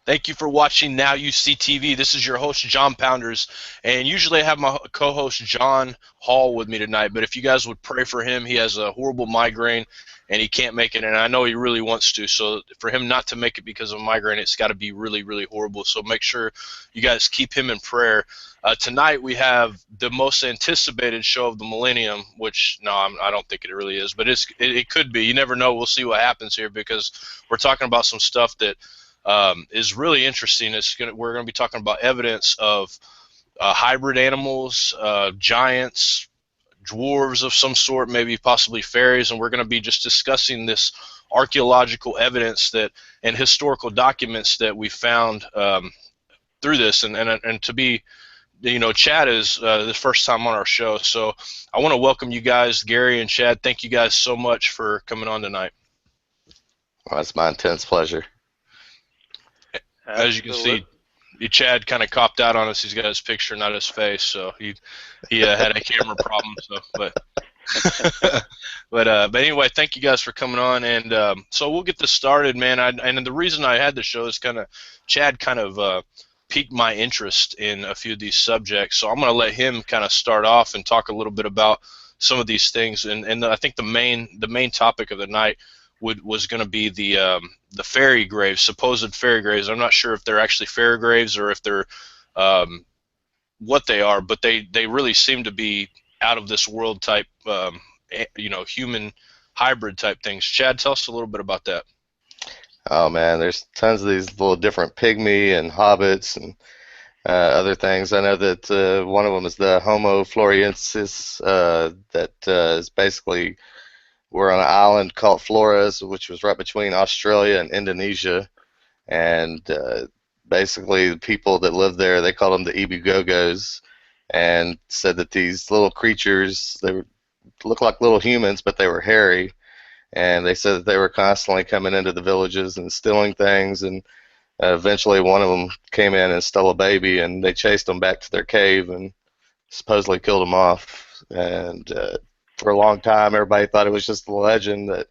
Thank you for watching Now You See TV. This is your host, John Pounders, and usually I have my co-host, John Hall, with me tonight, but if you guys would pray for him, he has a horrible migraine, and he can't make it, and I know he really wants to, so for him not to make it because of migraine, it's got to be really, really horrible, so make sure you guys keep him in prayer. Tonight we have the most anticipated show of the millennium, which, no, I don't think it really is, but it could be. You never know. We'll see what happens here because we're talking about some stuff that is really interesting. We're going to be talking about evidence of hybrid animals, giants, dwarves of some sort, maybe possibly fairies, and we're going to be just discussing this archaeological evidence that and historical documents that we found through this. And to be, Chad is the first time on our show, so I want to welcome you guys, Gary and Chad. Thank you guys so much for coming on tonight. Well, it's my intense pleasure. As you can see, Chad kind of copped out on us. He's got his picture, not his face, so he had a camera problem. So, but anyway, thank you guys for coming on, and so we'll get this started, man. And the reason I had the show is Chad piqued my interest in a few of these subjects, so I'm going to let him kind of start off and talk a little bit about some of these things. And I think the main topic of the night was going to be the fairy graves, supposed fairy graves. I'm not sure if they're actually fairy graves or if they're what they are, but they really seem to be out of this world type, human hybrid type things. Chad, tell us a little bit about that. Oh man, there's tons of these little different pygmy and hobbits and other things. I know that one of them is the Homo floresiensis, that is basically, we're on an island called Flores, which was right between Australia and Indonesia, and basically the people that lived there, they called them the Ibugogos, and said that these little creatures, they looked like little humans, but they were hairy, and they said that they were constantly coming into the villages and stealing things, and eventually one of them came in and stole a baby, and they chased them back to their cave and supposedly killed them off. And for a long time, everybody thought it was just a legend, that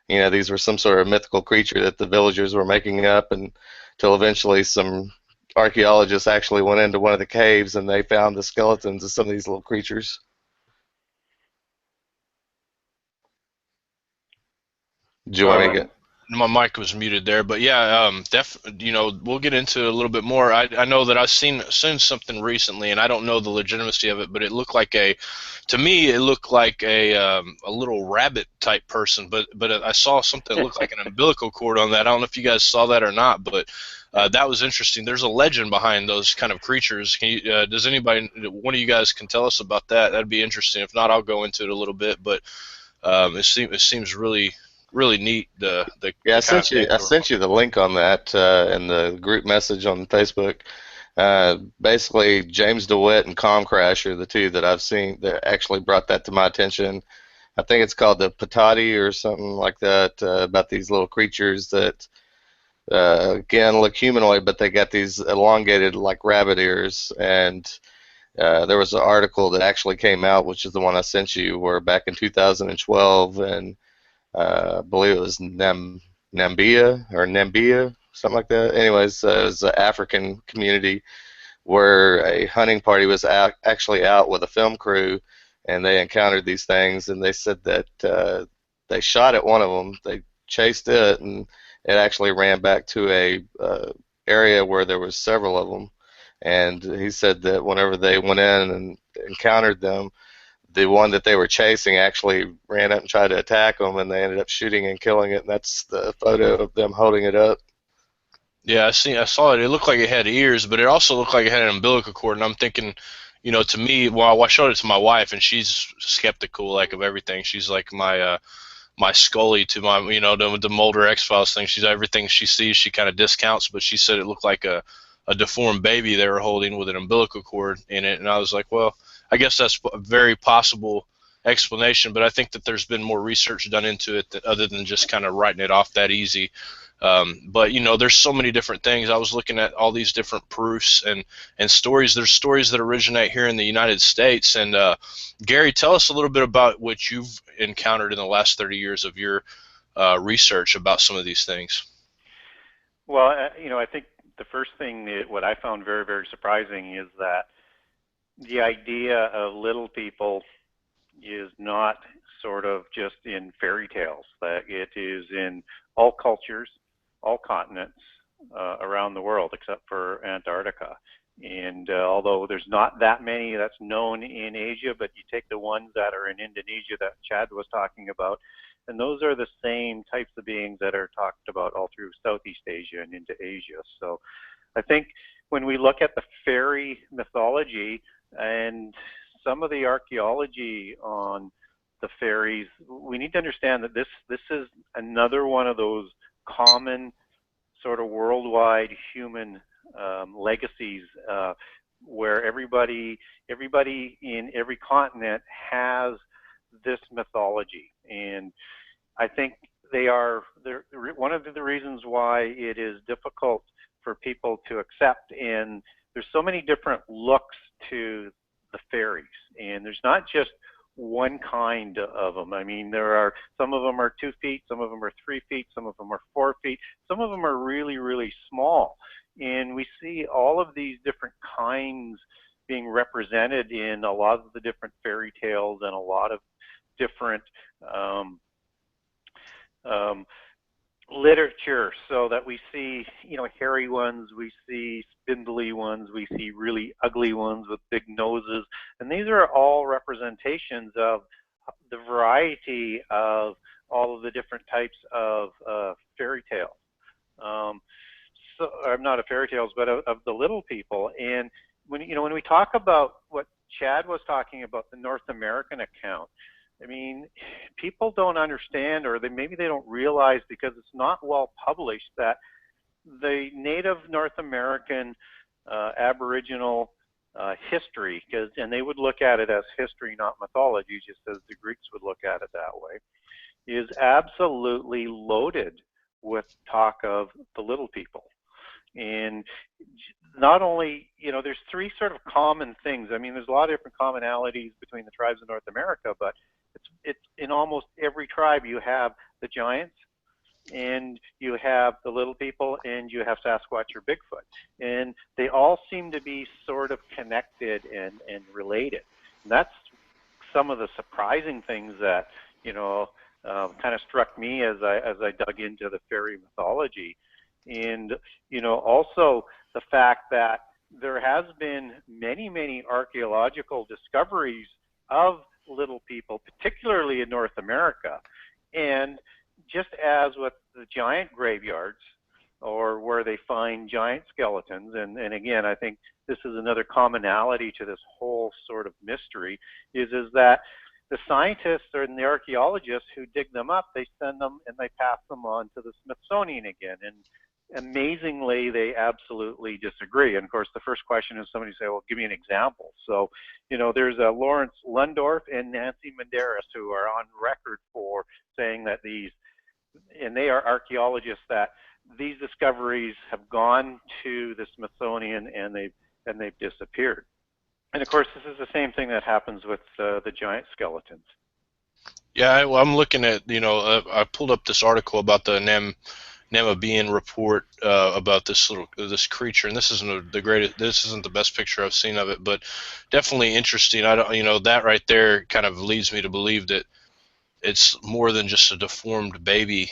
these were some sort of mythical creature that the villagers were making up, until eventually some archaeologists actually went into one of the caves and they found the skeletons of some of these little creatures. Do you want me to get? My mic was muted there, but yeah, we'll get into a little bit more. I know that I've seen something recently, and I don't know the legitimacy of it, but it looked like to me, it looked like a little rabbit type person, but I saw something that looked like an umbilical cord on that. I don't know if you guys saw that or not, but that was interesting. There's a legend behind those kind of creatures. Does anybody, one of you guys, can tell us about that? That'd be interesting. If not, I'll go into it a little bit, but it seems really neat. I sent you the link on that in the group message on Facebook. Basically, James DeWitt and Comcrash are the two that I've seen that actually brought that to my attention. I think it's called the Patati or something like that, about these little creatures that again look humanoid, but they got these elongated like rabbit ears. And there was an article that actually came out, which is the one I sent you, where back in 2012, and I believe it was Nambia, something like that. Anyways, it was an African community where a hunting party was actually out with a film crew, and they encountered these things, and they said that they shot at one of them, they chased it, and it actually ran back to a area where there was several of them. And he said that whenever they went in and encountered them, the one that they were chasing actually ran up and tried to attack them, and they ended up shooting and killing it. And that's the photo of them holding it up. Yeah, I saw it. It looked like it had ears, but it also looked like it had an umbilical cord. And I'm thinking, to me, well, I showed it to my wife, and she's skeptical, like, of everything. She's like my Scully to my, the Mulder X-Files thing. She's everything she sees, she kind of discounts. But she said it looked like a deformed baby they were holding with an umbilical cord in it, and I was like, well, I guess that's a very possible explanation, but I think that there's been more research done into it other than just kind of writing it off that easy. But there's so many different things. I was looking at all these different proofs and stories. There's stories that originate here in the United States. And Gary, tell us a little bit about what you've encountered in the last 30 years of your research about some of these things. Well, I think the first thing that what I found very, very surprising is that the idea of little people is not sort of just in fairy tales, that it is in all cultures, all continents around the world except for Antarctica. And although there's not that many that's known in Asia, but you take the ones that are in Indonesia that Chad was talking about, and those are the same types of beings that are talked about all through Southeast Asia and into Asia. So I think when we look at the fairy mythology and some of the archaeology on the fairies, we need to understand that this is another one of those common sort of worldwide human legacies where everybody in every continent has this mythology. And I think they're one of the reasons why it is difficult for people to accept. And there's so many different looks to the fairies, and there's not just one kind of them. I mean, there are some of them are 2 feet, some of them are 3 feet, some of them are 4 feet, some of them are really, really small. And we see all of these different kinds being represented in a lot of the different fairy tales and a lot of different literature, so that we see, you know, hairy ones, we see spindly ones, we see really ugly ones with big noses, and these are all representations of the variety of all of the different types of fairy tales. So, or not of fairy tales, but of the little people. And when when we talk about what Chad was talking about, the North American account, I mean, people don't understand, or maybe they don't realize because it's not well published, that the native North American Aboriginal history, and they would look at it as history, not mythology, just as the Greeks would look at it that way, is absolutely loaded with talk of the little people. And not only, there's 3 sort of common things. I mean, there's a lot of different commonalities between the tribes of North America, but it's in almost every tribe you have the giants, and you have the little people, and you have Sasquatch or Bigfoot. And they all seem to be sort of connected and related. And that's some of the surprising things that, kind of struck me as I dug into the fairy mythology. And, also the fact that there has been many, many archaeological discoveries of little people, particularly in North America. And just as with the giant graveyards, or where they find giant skeletons, and again, I think this is another commonality to this whole sort of mystery, is that the scientists and the archaeologists who dig them up, they send them and they pass them on to the Smithsonian again. And amazingly, they absolutely disagree. And of course, the first question is somebody say, well, give me an example. So, there's Lawrence Lundorf and Nancy Menderes who are on record for saying that and they are archaeologists, that these discoveries have gone to the Smithsonian and they've disappeared. And of course, this is the same thing that happens with the giant skeletons. Yeah, I'm looking at, I pulled up this article about the Namibian report about this creature, and this isn't the best picture I've seen of it, but definitely interesting. I don't, that right there kind of leads me to believe that it's more than just a deformed baby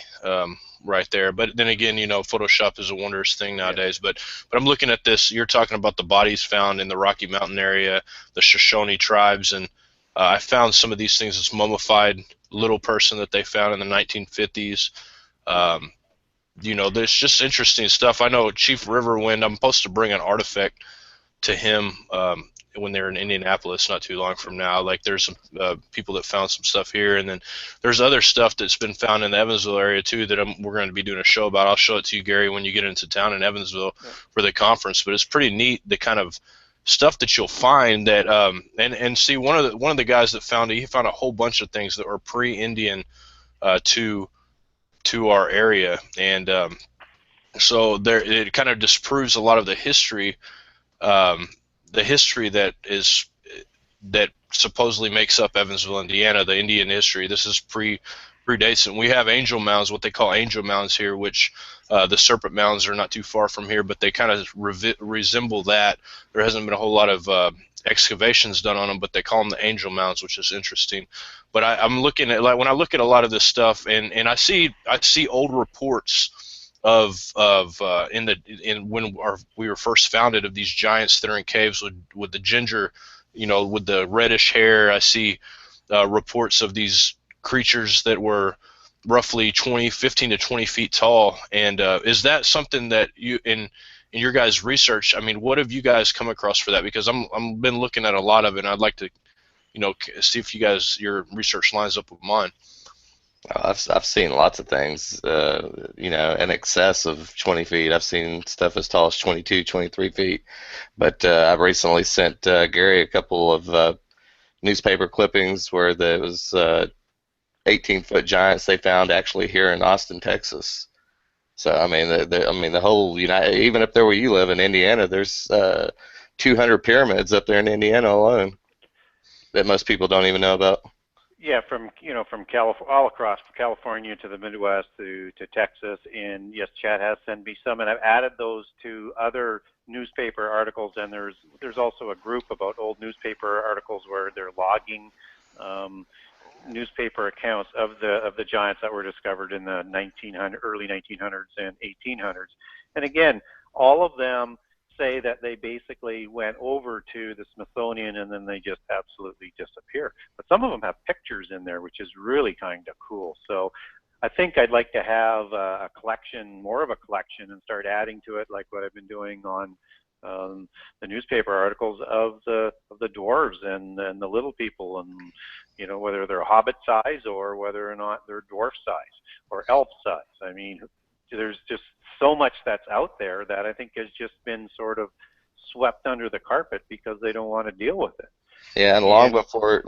right there. But then again, Photoshop is a wondrous thing nowadays. Yeah. But I'm looking at this. You're talking about the bodies found in the Rocky Mountain area, the Shoshone tribes, and I found some of these things. This mummified little person that they found in the 1950s. There's just interesting stuff. I know Chief Riverwind, I'm supposed to bring an artifact to him when they're in Indianapolis not too long from now. Like, there's some people that found some stuff here, and then there's other stuff that's been found in the Evansville area too that we're going to be doing a show about. I'll show it to you, Gary, when you get into town in Evansville for the conference. But it's pretty neat, the kind of stuff that you'll find that and see, one of the guys that found it, he found a whole bunch of things that were pre-Indian to our area, and so there it kind of disproves a lot of the history that supposedly makes up Evansville, Indiana, the Indian history. This is predates it. We have angel mounds, what they call angel mounds here, which the serpent mounds are not too far from here, but they kind of resemble that. There hasn't been a whole lot of excavations done on them, but they call them the angel mounds, which is interesting. But I'm looking at, like, when I look at a lot of this stuff, and I see old reports of when we were first founded, of these giants that are in caves with the ginger, with the reddish hair. I see reports of these creatures that were roughly 15 to 20 feet tall. And is that something that you, in your guys' research, I mean, what have you guys come across for that? Because I'm been looking at a lot of it, and I'd like to, see if your research lines up with mine. I've seen lots of things, in excess of 20 feet. I've seen stuff as tall as 22, 23 feet. But I've recently sent Gary a couple of newspaper clippings where there was 18-foot giants they found actually here in Austin, Texas. So I mean, the whole even up there where you live in Indiana, there's 200 pyramids up there in Indiana alone that most people don't even know about. Yeah, from California, all across California to the Midwest to Texas, and yes, Chad has sent me some, and I've added those to other newspaper articles. And there's also a group about old newspaper articles where they're logging newspaper accounts of the giants that were discovered in the early 1900s and 1800s. And again, all of them say that they basically went over to the Smithsonian and then they just absolutely disappear. But some of them have pictures in there, which is really kind of cool. So I think I'd like to have a collection, more of a collection, and start adding to it, like what I've been doing on the newspaper articles of the dwarves and the little people, and whether they're hobbit size or whether or not they're dwarf size or elf size. I mean, there's just so much that's out there that I think has just been sort of swept under the carpet because they don't want to deal with it. Yeah, and long before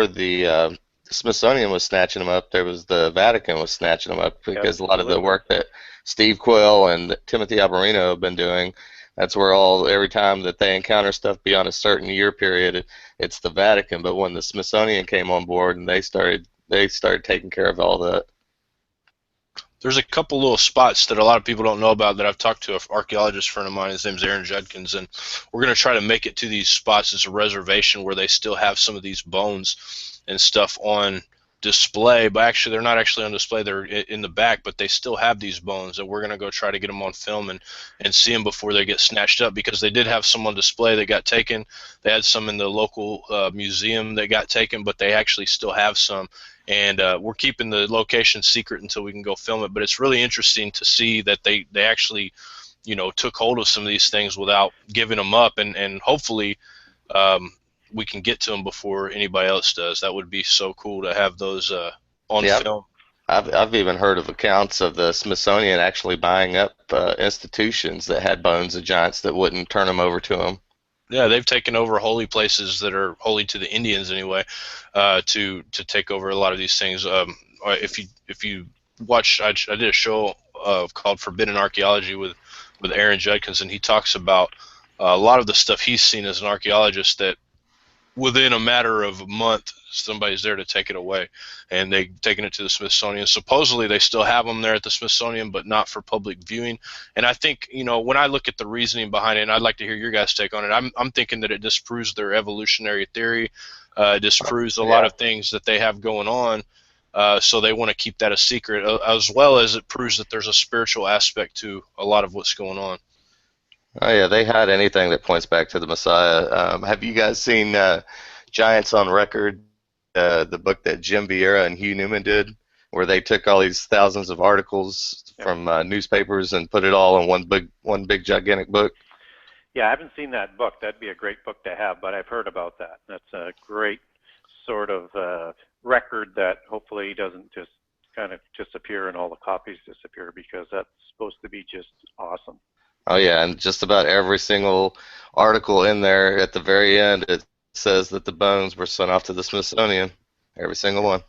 the Smithsonian was snatching them up, there was the Vatican was snatching them up, because a lot of the work that Steve Quill and Timothy Alberino have been doing, that's where every time that they encounter stuff beyond a certain year period, it's the Vatican. But when the Smithsonian came on board and they started taking care of all that. There's a couple little spots that a lot of people don't know about that I've talked to an archaeologist friend of mine. His name's Aaron Judkins, and we're going to try to make it to these spots. It's a reservation where they still have some of these bones and stuff on display, but actually they're not actually on display. They're in the back, but they still have these bones, and we're going to go try to get them on film and see them before they get snatched up, because they did have some on display that got taken. They had some in the local museum that got taken, but they actually still have some. And we're keeping the location secret until we can go film it. But it's really interesting to see that they actually, took hold of some of these things without giving them up, and hopefully we can get to them before anybody else does. That would be so cool to have those on film. I've even heard of accounts of the Smithsonian actually buying up institutions that had bones of giants that wouldn't turn them over to them. Yeah, they've taken over holy places that are holy to the Indians anyway, to take over a lot of these things. If you watch, I did a show called Forbidden Archaeology with Aaron Judkins, and he talks about a lot of the stuff he's seen as an archaeologist, that within a matter of a month somebody's there to take it away, and they've taken it to the Smithsonian. Supposedly they still have them there at the Smithsonian, but not for public viewing. And I think, when I look at the reasoning behind it, and I'd like to hear your guys' take on it, I'm thinking that it disproves their evolutionary theory, disproves a lot of things that they have going on, so they want to keep that a secret, as well as it proves that there's a spiritual aspect to a lot of what's going on. Oh yeah, they hide anything that points back to the Messiah. Have you guys seen Giants on Record, the book that Jim Vieira and Hugh Newman did, where they took all these thousands of articles from newspapers and put it all in one big gigantic book? Yeah, I haven't seen that book. That'd be a great book to have, but I've heard about that. That's a great sort of record that hopefully doesn't just kind of disappear and all the copies disappear, because that's supposed to be just awesome. Oh yeah, and just about every single article in there, at the very end, it says that the bones were sent off to the Smithsonian. Every single one.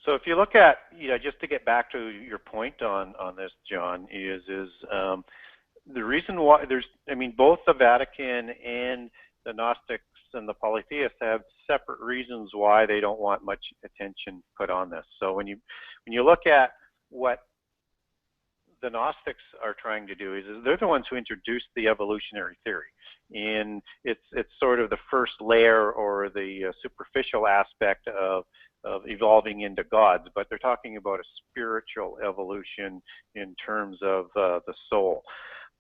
So if you look at, just to get back to your point on this, John, is the reason why both the Vatican and the Gnostics and the polytheists have separate reasons why they don't want much attention put on this. So when you look at what the Gnostics are trying to do is they're the ones who introduced the evolutionary theory, and it's sort of the first layer or the superficial aspect of evolving into gods, but they're talking about a spiritual evolution in terms of the soul.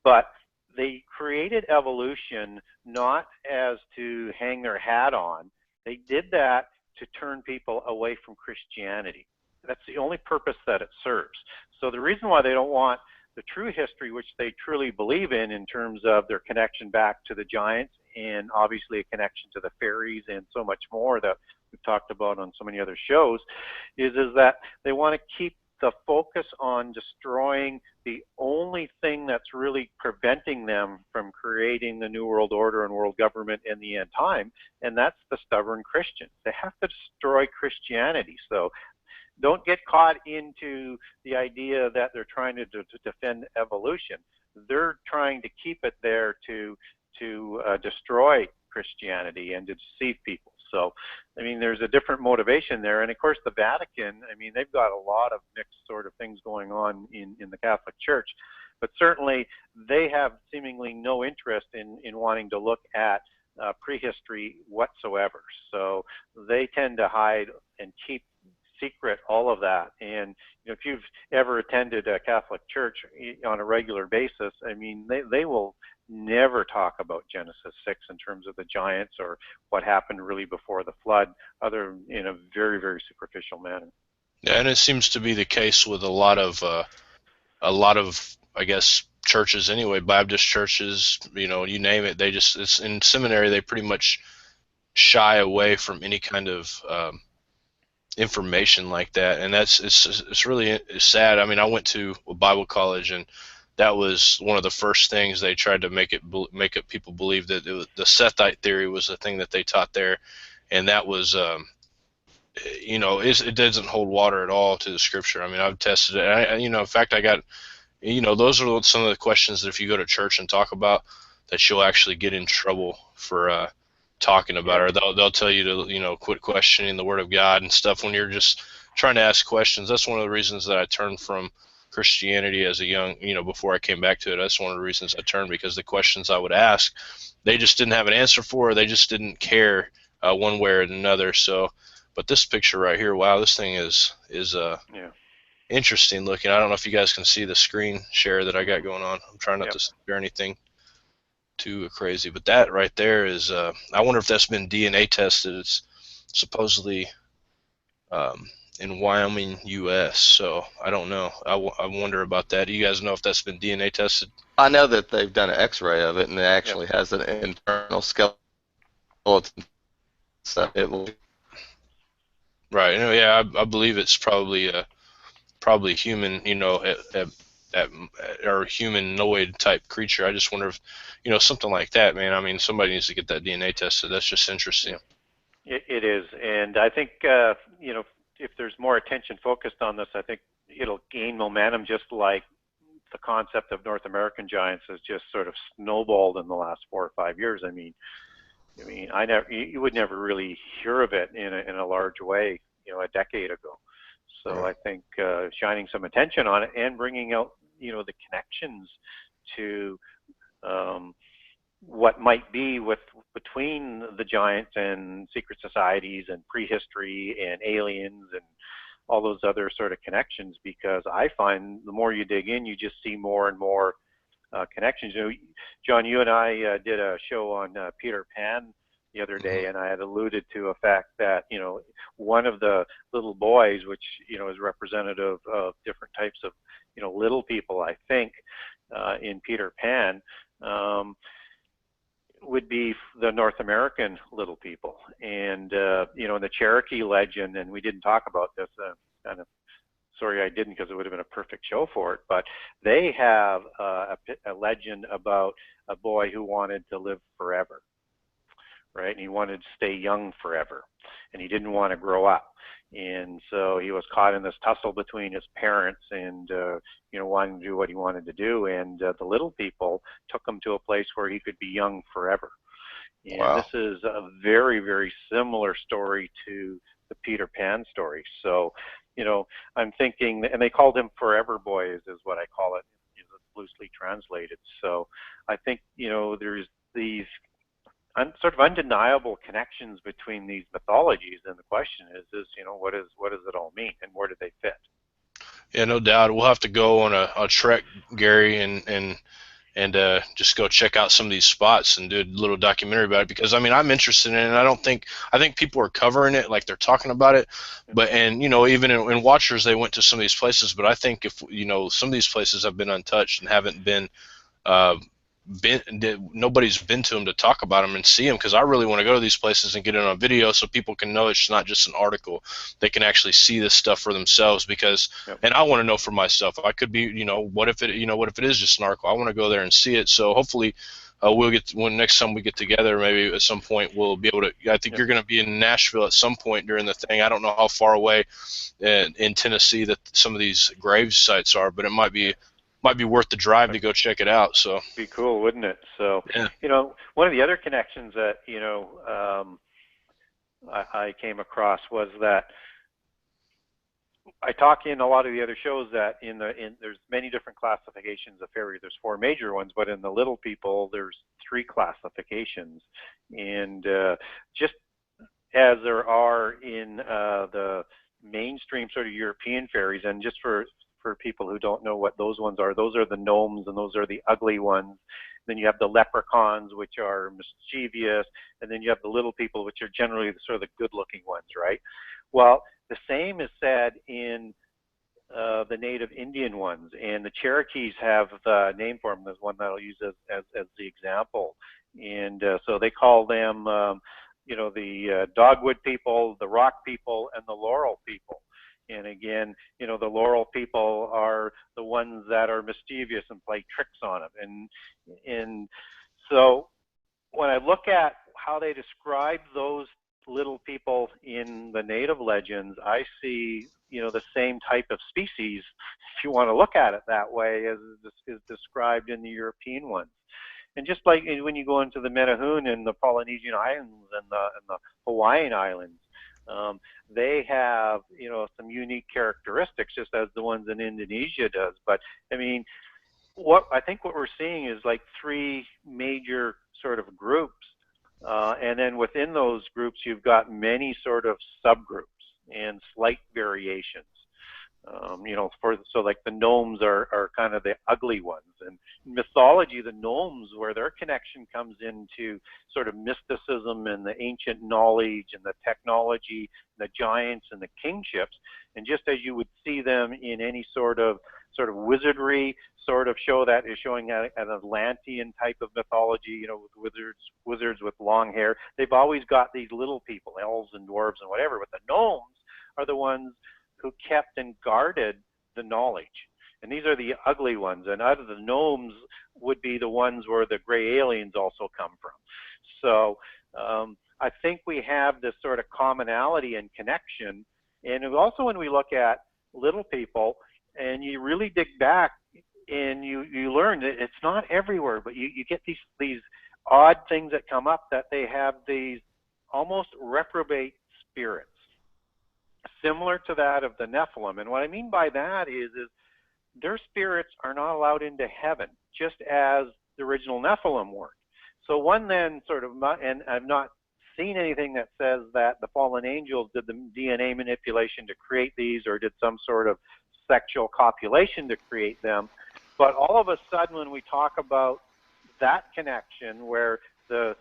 But they created evolution not as to hang their hat on. They did that to turn people away from Christianity. That's the only purpose that it serves. So the reason why they don't want the true history, which they truly believe in terms of their connection back to the giants and obviously a connection to the fairies and so much more that we've talked about on so many other shows, is that they want to keep the focus on destroying the only thing that's really preventing them from creating the New World Order and world government in the end time, and that's the stubborn Christians. They have to destroy Christianity. So don't get caught into the idea that they're trying to defend evolution. They're trying to keep it there to destroy Christianity and to deceive people. So, I mean, there's a different motivation there. And of course, the Vatican, I mean, they've got a lot of mixed sort of things going on in the Catholic Church. But certainly, they have seemingly no interest in wanting to look at prehistory whatsoever. So they tend to hide and keep secret all of that. And if you've ever attended a Catholic church on a regular basis, I mean, they will never talk about Genesis 6 in terms of the giants or what happened really before the flood, other in a very, very superficial manner. Yeah, and it seems to be the case with a lot of I guess churches anyway, Baptist churches, you name it. It's in seminary, they pretty much shy away from any kind of information like that, and it's really sad. I mean, I went to a Bible college, and that was one of the first things they tried to make people believe that the Sethite theory was the thing that they taught there, and that was it doesn't hold water at all to the scripture. I mean, I've tested it. In fact, I got those are some of the questions that if you go to church and talk about, that you'll actually get in trouble for talking about it. Or they'll tell you to quit questioning the Word of God and stuff when you're just trying to ask questions. That's one of the reasons that I turned from Christianity as a young, before I came back to it. That's one of the reasons I turned, because the questions I would ask, they just didn't have an answer for, or they just didn't care one way or another. So, but this picture right here, wow, this thing is interesting looking. I don't know if you guys can see the screen share that I got going on. I'm trying not to share anything too crazy, but that right there is I wonder if that's been DNA tested. It's supposedly in Wyoming, US, so I don't know. I wonder about that. Do you guys know if that's been DNA tested? I know that they've done an x-ray of it, and it actually has an internal skeleton, so it will. Right. Yeah, I believe it's probably human, or humanoid type creature. I just wonder if, something like that, man. I mean, somebody needs to get that DNA tested. That's just interesting. It is, and I think if there's more attention focused on this, I think it'll gain momentum, just like the concept of North American giants has just sort of snowballed in the last 4 or 5 years. I mean, you would never really hear of it in a large way, a decade ago. So right. I think shining some attention on it and bringing out, the connections to what might be between the giants and secret societies and prehistory and aliens and all those other sort of connections, because I find the more you dig in, you just see more and more connections. John, you and I did a show on Peter Pan the other day, and I had alluded to a fact that, one of the little boys, which, is representative of different types of, little people, I think, in Peter Pan, would be the North American little people. And, in the Cherokee legend, and we didn't talk about this, kind of sorry I didn't, because it would have been a perfect show for it, but they have a legend about a boy who wanted to live forever, right? And he wanted to stay young forever, and he didn't want to grow up. And so he was caught in this tussle between his parents and, wanting to do what he wanted to do. And the little people took him to a place where he could be young forever. And Wow. this is a very, very similar story to the Peter Pan story. So, you know, I'm thinking, and they called him Forever Boys is what I call it, loosely translated. So I think, you know, there's these sort of undeniable connections between these mythologies, and the question is, you know, what does it all mean, and where do they fit? Yeah, no doubt. We'll have to go on a trek, Gary, and just go check out some of these spots and do a little documentary about it, because I mean I'm interested in it. And I think people are covering it, like they're talking about it, but and you know, even in Watchers they went to some of these places, but I think if you know, some of these places have been untouched and haven't been uh, nobody's been to them to talk about them and see them, because I really want to go to these places and get it on video so people can know it's not just an article. They can actually see this stuff for themselves, because and I want to know for myself. I could be, you know, what if it is just an article? I want to go there and see it. So hopefully we'll get when next time we get together, maybe at some point we'll be able to. I think you're going to be in Nashville at some point during the thing. I don't know how far away in Tennessee that some of these grave sites are, but it might be worth the drive to go check it out. So be cool, wouldn't it? So yeah. You know, one of the other connections that, you know, I came across was that I talk in a lot of the other shows that there's many different classifications of fairies. There's 4 major ones, but in the little people there's 3 classifications, and just as there are in the mainstream sort of European fairies. And just for people who don't know what those ones are, those are the gnomes, and those are the ugly ones. Then you have the leprechauns, which are mischievous, and then you have the little people, which are generally the sort of the good-looking ones, right? Well, the same is said in the native Indian ones, and the Cherokees have the name for them. There's one that I'll use as the example, and so they call them, you know, the dogwood people, the rock people, and the laurel people. And again, you know, the laurel people are the ones that are mischievous and play tricks on them. And so when I look at how they describe those little people in the native legends, I see, you know, the same type of species, if you want to look at it that way, as is described in the European ones. And just like when you go into the Menehune and the Polynesian Islands and the Hawaiian Islands, they have, you know, some unique characteristics, just as the ones in Indonesia does. But I mean, I think what we're seeing is like 3 major sort of groups, and then within those groups you've got many sort of subgroups and slight variations. You know, so like the gnomes are kind of the ugly ones, and in mythology, the gnomes, where their connection comes into sort of mysticism and the ancient knowledge and the technology, the giants and the kingships, and just as you would see them in any sort of wizardry sort of show that is showing an Atlantean type of mythology, you know, with wizards with long hair, they've always got these little people, elves and dwarves and whatever, but the gnomes are the ones who kept and guarded the knowledge. And these are the ugly ones. And out of the gnomes would be the ones where the gray aliens also come from. So I think we have this sort of commonality and connection. And also when we look at little people and you really dig back and you learn that it's not everywhere, but you get these odd things that come up, that they have these almost reprobate spirits, similar to that of the Nephilim. And what I mean by that is their spirits are not allowed into heaven, just as the original Nephilim weren't. So one then sort of, and I've not seen anything that says that the fallen angels did the DNA manipulation to create these, or did some sort of sexual copulation to create them. But all of a sudden, when we talk about that connection, where the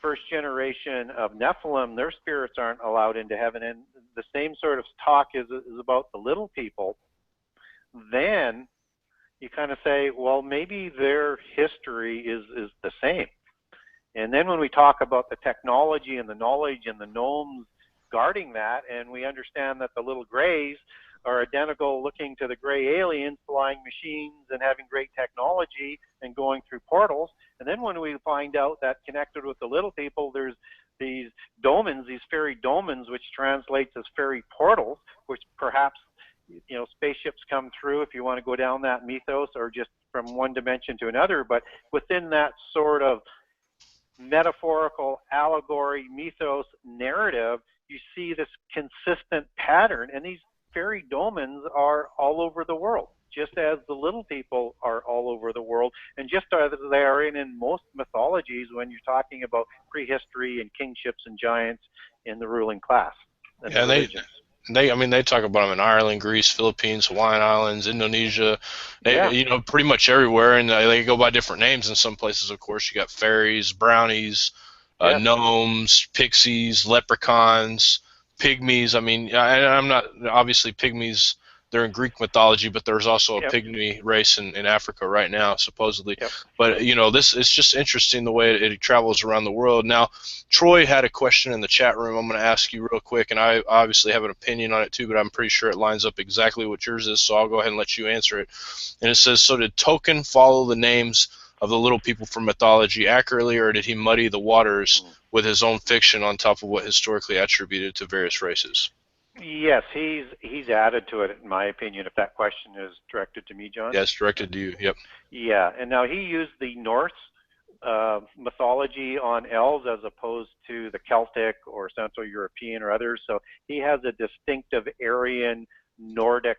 first generation of Nephilim, their spirits aren't allowed into heaven, and the same sort of talk is about the little people, then you kind of say, well, maybe their history is the same. And then when we talk about the technology and the knowledge and the gnomes guarding that, and we understand that the little grays are identical looking to the gray aliens, flying machines and having great technology and going through portals. And then when we find out that connected with the little people, there's these Dolmens, these fairy Dolmens, which translates as fairy portals, which perhaps, you know, spaceships come through if you want to go down that mythos, or just from one dimension to another. But within that sort of metaphorical, allegory, mythos, narrative, you see this consistent pattern. And these fairy dolmens are all over the world, just as the little people are all over the world, and just as they are in most mythologies when you're talking about prehistory and kingships and giants in the ruling class and the religions. I mean, they talk about them in Ireland, Greece, Philippines, Hawaiian Islands, Indonesia, you know, pretty much everywhere, and they go by different names in some places. Of course, you got fairies, brownies, gnomes, pixies, leprechauns, pygmies. I mean, I'm not, obviously pygmies, they're in Greek mythology, but there's also a pygmy race in Africa right now, supposedly. But, you know, it's just interesting the way it travels around the world. Now, Troy had a question in the chat room I'm going to ask you real quick, and I obviously have an opinion on it too, but I'm pretty sure it lines up exactly what yours is, so I'll go ahead and let you answer it. And it says, so did Tolkien follow the names of the little people from mythology accurately, or did he muddy the waters with his own fiction on top of what historically attributed to various races? Yes, he's added to it, in my opinion, if that question is directed to me, John. Yes, directed to you, yep. Yeah, and now he used the Norse mythology on elves as opposed to the Celtic or Central European or others, so he has a distinctive Aryan, Nordic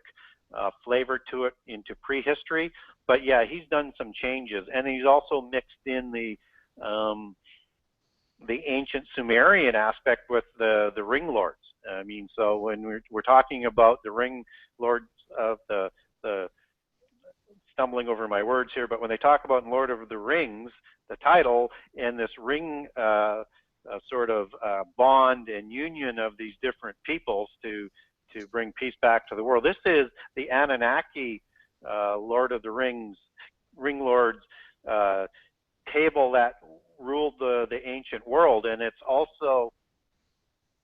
flavor to it into prehistory. But yeah, he's done some changes, and he's also mixed in the ancient Sumerian aspect with the ring lords. I mean, so when we're talking about the ring lords of the stumbling over my words here, but when they talk about in Lord of the Rings, the title and this ring sort of bond and union of these different peoples to bring peace back to the world. This is the Anunnaki Lord of the Rings, ring lords table that ruled the ancient world, and it's also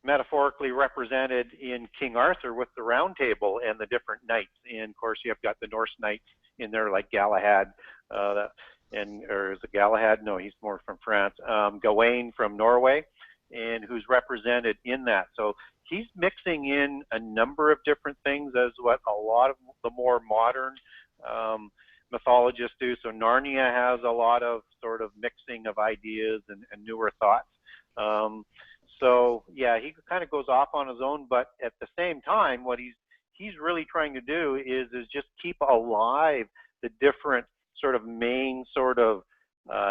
metaphorically represented in King Arthur with the round table and the different knights. And of course you've got the Norse knights in there like Galahad, or is it Galahad? No, he's more from France. Gawain from Norway, and who's represented in that. So he's mixing in a number of different things as what a lot of the more modern mythologists do. So Narnia has a lot of sort of mixing of ideas and newer thoughts. So yeah, he kind of goes off on his own, but at the same time, what he's really trying to do is just keep alive the different sort of main sort of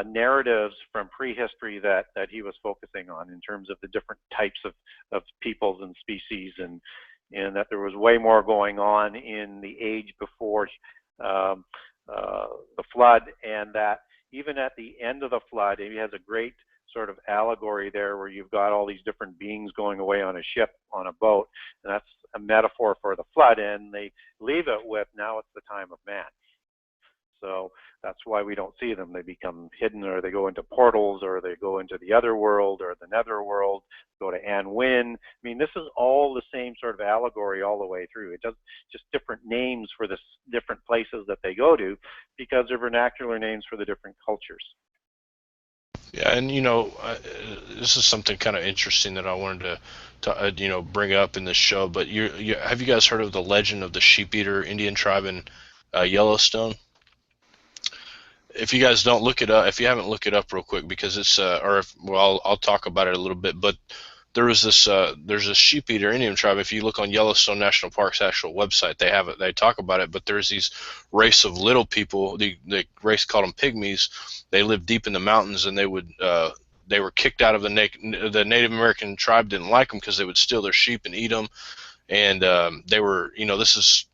narratives from prehistory that he was focusing on in terms of the different types of peoples and species, and that there was way more going on in the age before the flood, and that even at the end of the flood, he has a great sort of allegory there where you've got all these different beings going away on a ship, on a boat, and that's a metaphor for the flood, and they leave it with, now it's the time of man. So that's why we don't see them. They become hidden, or they go into portals, or they go into the other world or the nether world, go to Anwin. I mean, this is all the same sort of allegory all the way through. It does just different names for the different places that they go to, because they're vernacular names for the different cultures. Yeah, and you know, this is something kind of interesting that I wanted to you know, bring up in this show. But have you guys heard of the legend of the Sheep-Eater Indian tribe in Yellowstone? If you guys don't look it up, if you haven't, look it up real quick, because it's well, I'll talk about it a little bit. But there was this there's a Sheep-Eater Indian tribe. If you look on Yellowstone National Park's actual website, they have it. They talk about it. But there's these race of little people. The race called them pygmies. They lived deep in the mountains, and they were kicked out of the Native American tribe. Didn't like them because they would steal their sheep and eat them. And they were, you know, this is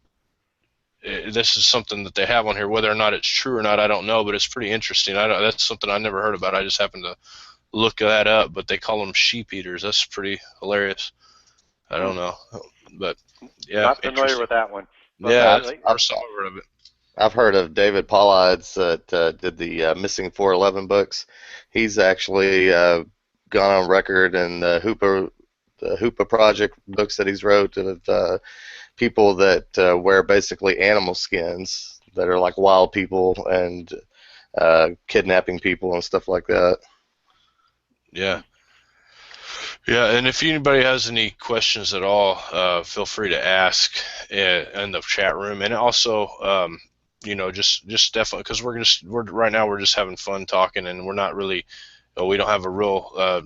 something that they have on here. Whether or not it's true or not, I don't know, but it's pretty interesting. That's something I never heard about. I just happened to look that up, but they call them sheep eaters. That's pretty hilarious. I don't know, but yeah. Not familiar with that one. Yeah, heard of it. I've heard of David Pollides that did the Missing 411 books. He's actually gone on record in the Hoopa Project books that he's wrote of people that wear basically animal skins that are like wild people and kidnapping people and stuff like that. Yeah. Yeah, and if anybody has any questions at all, feel free to ask in the chat room, and also, you know, just definitely, because we're right now we're just having fun talking, and we're not really we don't have a real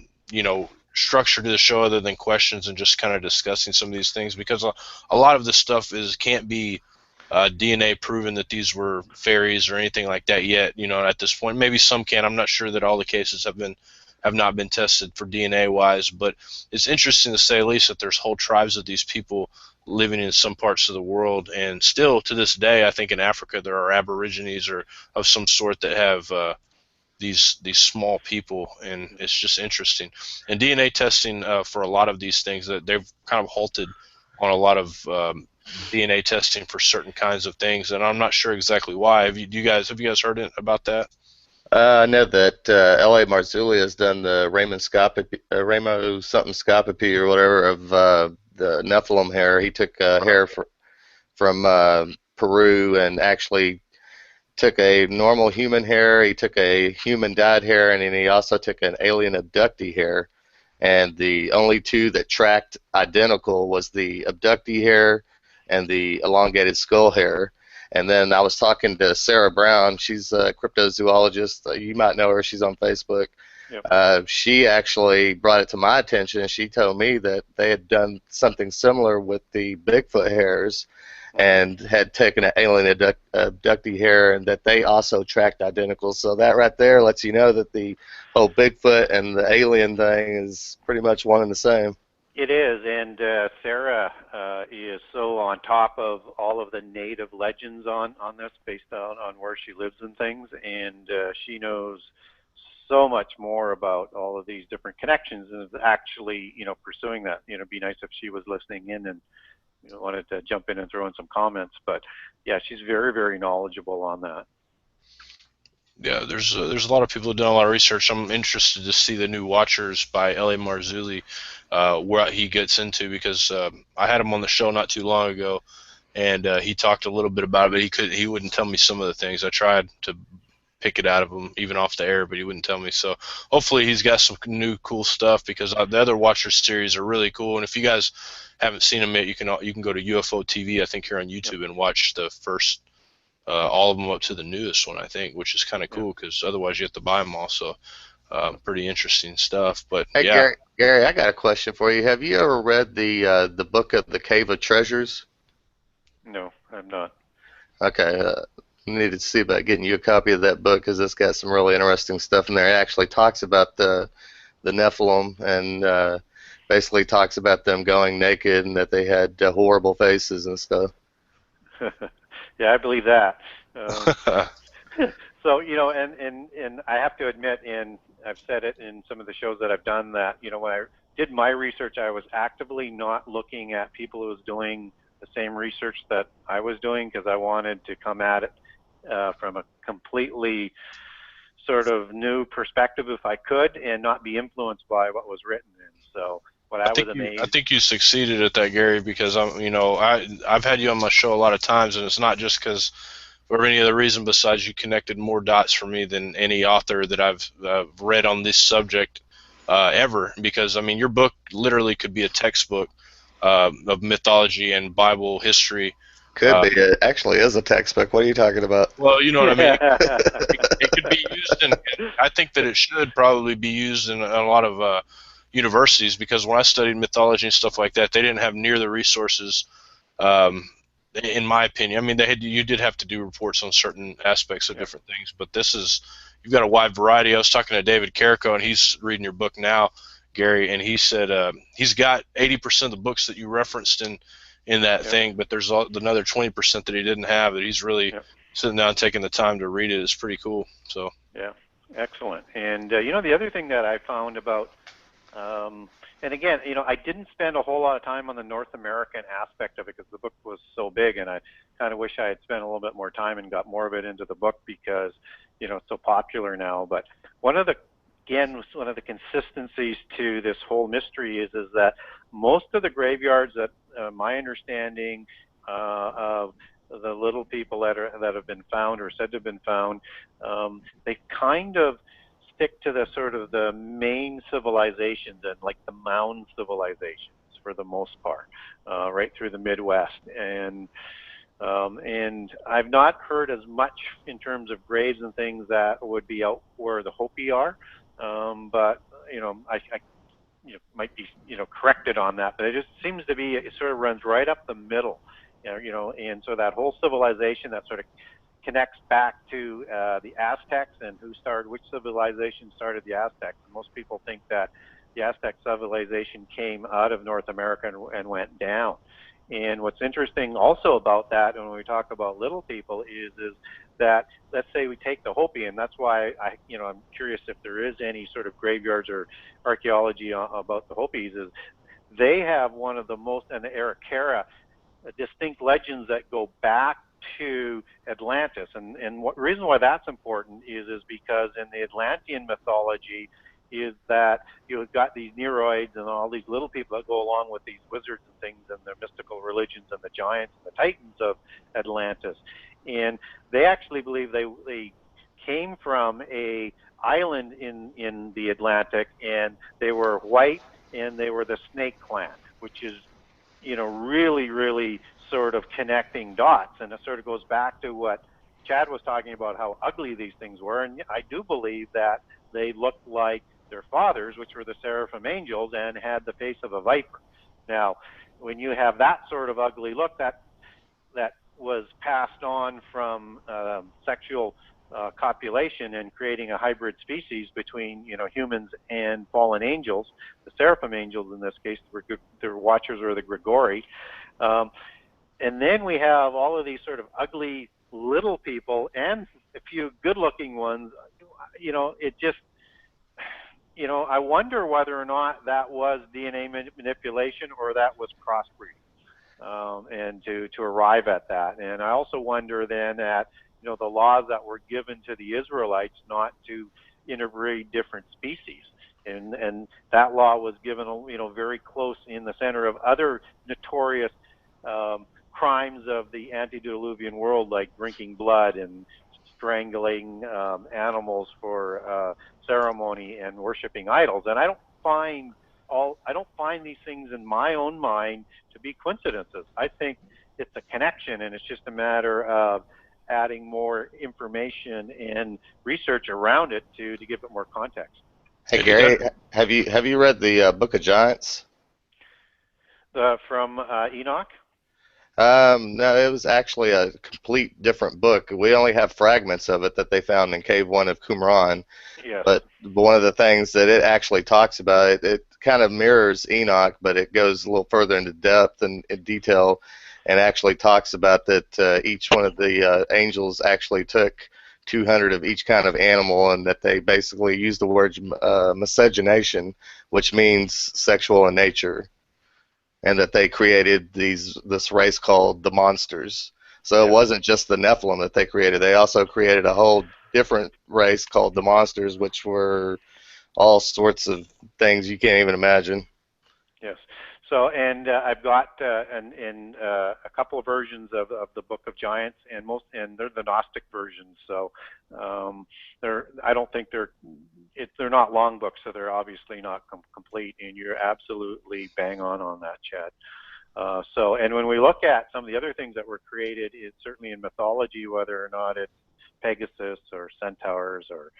structure to the show other than questions and just kind of discussing some of these things, because a lot of this stuff can't be DNA proven that these were fairies or anything like that yet. At this point, maybe some can. I'm not sure that all the cases have not been tested for DNA wise, but it's interesting to say at least that there's whole tribes of these people living in some parts of the world, and still to this day, I think in Africa there are aborigines or of some sort that have these small people, and it's just interesting. And DNA testing for a lot of these things, that they've kind of halted on a lot of DNA testing for certain kinds of things, and I'm not sure exactly why. Have you guys heard about that? I know that L.A. Marzulli has done the Ramo something scopy or whatever of the Nephilim hair. He took hair from Peru and actually took a normal human hair. He took a human dyed hair, and then he also took an alien abductee hair. And the only two that tracked identical was the abductee hair and the elongated skull hair. And then I was talking to Sarah Brown. She's a cryptozoologist. You might know her. She's on Facebook. Yep. She actually brought it to my attention, and she told me that they had done something similar with the Bigfoot hairs and had taken an alien abductee hair, and that they also tracked identical. So that right there lets you know that the whole Bigfoot and the alien thing is pretty much one and the same. It is, and Sarah is so on top of all of the native legends on this, based on where she lives and things, and she knows so much more about all of these different connections, and is actually, pursuing that. It'd be nice if she was listening in and wanted to jump in and throw in some comments. But yeah, she's very, very knowledgeable on that. Yeah, there's a lot of people who've done a lot of research. I'm interested to see the new Watchers by L.A. Marzulli, where he gets into, because I had him on the show not too long ago, and he talked a little bit about it, but he wouldn't tell me some of the things. I tried to pick it out of him even off the air, but he wouldn't tell me. So hopefully he's got some new cool stuff, because the other Watchers series are really cool. And if you guys haven't seen them yet, you can go to UFO TV, I think, here on YouTube, and watch the first all of them up to the newest one, I think, which is kind of cool, because otherwise you have to buy them all. So pretty interesting stuff. But Hey, yeah. Gary, I got a question for you. Have you ever read the book of the Cave of Treasures? No, I'm not. Okay, I need to see about getting you a copy of that book, because it's got some really interesting stuff in there. It actually talks about the Nephilim, and basically talks about them going naked and that they had horrible faces and stuff. Yeah, I believe that. So, and I have to admit, and I've said it in some of the shows that I've done, that, when I did my research, I was actively not looking at people who was doing the same research that I was doing, because I wanted to come at it from a completely sort of new perspective, if I could, and not be influenced by what was written. And so I think you succeeded at that, Gary, because I've had you on my show a lot of times, and it's not just because for any other reason besides you connected more dots for me than any author that I've read on this subject ever. Because your book literally could be a textbook of mythology and Bible history. Could be. It actually is a textbook. What are you talking about? Well, you know what I mean. It could be used, and I think that it should probably be used in a lot of universities, because when I studied mythology and stuff like that, they didn't have near the resources, in my opinion. You did have to do reports on certain aspects of different things, but you've got a wide variety. I was talking to David Carrico, and he's reading your book now, Gary, and he said he's got 80% of the books that you referenced in that thing, but there's another 20% that he didn't have, that he's really sitting down and taking the time to read it. It's pretty cool. So yeah, excellent. And the other thing that I found about, and again, I didn't spend a whole lot of time on the North American aspect of it, because the book was so big, and I kind of wish I had spent a little bit more time and got more of it into the book, because it's so popular now. But one of the consistencies to this whole mystery is that most of the graveyards that my understanding of the little people that have been found or said to have been found, they kind of stick to the sort of the main civilizations, and like the mound civilizations for the most part, right through the Midwest. And I've not heard as much in terms of graves and things that would be out where the Hopi are. but I might be corrected on that, but it just seems to be, it sort of runs right up the middle, and so that whole civilization that sort of connects back to the Aztecs, and which civilization started the Aztecs. And most people think that the Aztec civilization came out of North America and went down. And what's interesting also about that, and when we talk about little people, is that, let's say we take the Hopi, and that's why I'm curious if there is any sort of graveyards or archaeology about the Hopis, is they have one of the most, and the Arikara, distinct legends that go back to Atlantis. And what reason why that's important is because in the Atlantean mythology is that you've got these Neroids and all these little people that go along with these wizards and things and their mystical religions, and the giants and the titans of Atlantis. And they actually believe they came from a island in the Atlantic, and they were white, and they were the Snake Clan, which is really, really sort of connecting dots. And it sort of goes back to what Chad was talking about, how ugly these things were. And I do believe that they looked like their fathers, which were the seraphim angels, and had the face of a viper. Now, when you have that sort of ugly look, that was passed on from sexual copulation and creating a hybrid species between humans and fallen angels, the seraphim angels in this case, the watchers or the Grigori. And then we have all of these sort of ugly little people and a few good-looking ones. It just, I wonder whether or not that was DNA manipulation or that was crossbreeding, and to arrive at that. And I also wonder then at the laws that were given to the Israelites not to interbreed different species. And that law was given, very close in the center of other notorious crimes of the antediluvian world, like drinking blood and strangling animals for ceremony and worshiping idols. And I don't find these things in my own mind to be coincidences. I think it's a connection, and it's just a matter of adding more information and research around it to give it more context. Hey Gary, have you read the Book of Giants? From Enoch? No, it was actually a complete different book. We only have fragments of it that they found in Cave 1 of Qumran. Yes. But one of the things that it actually talks about, it kind of mirrors Enoch, but it goes a little further into depth and in detail, and actually talks about that each one of the angels actually took 200 of each kind of animal, and that they basically use the word miscegenation, which means sexual in nature, and that they created this race called the monsters. So it wasn't just the Nephilim that they created. They also created a whole different race called the monsters, which were all sorts of things you can't even imagine. Yes. So, and I've got a couple of versions of the Book of Giants, and they're the Gnostic versions. So, I don't think they're not long books, so they're obviously not complete. And you're absolutely bang on that, Chad. So, and when we look at some of the other things that were created, it's certainly in mythology, whether or not it's Pegasus or centaurs or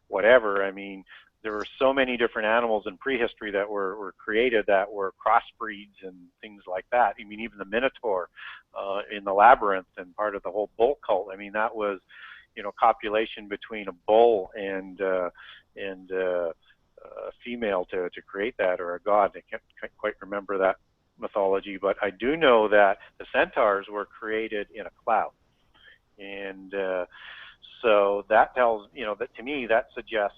whatever. I mean, there were so many different animals in prehistory that were created that were crossbreeds and things like that. I mean, even the Minotaur in the labyrinth and part of the whole bull cult. I mean, that was, copulation between a bull and a female to create that, or a god. I can't quite remember that mythology, but I do know that the centaurs were created in a cloud. And so that tells, that to me, that suggests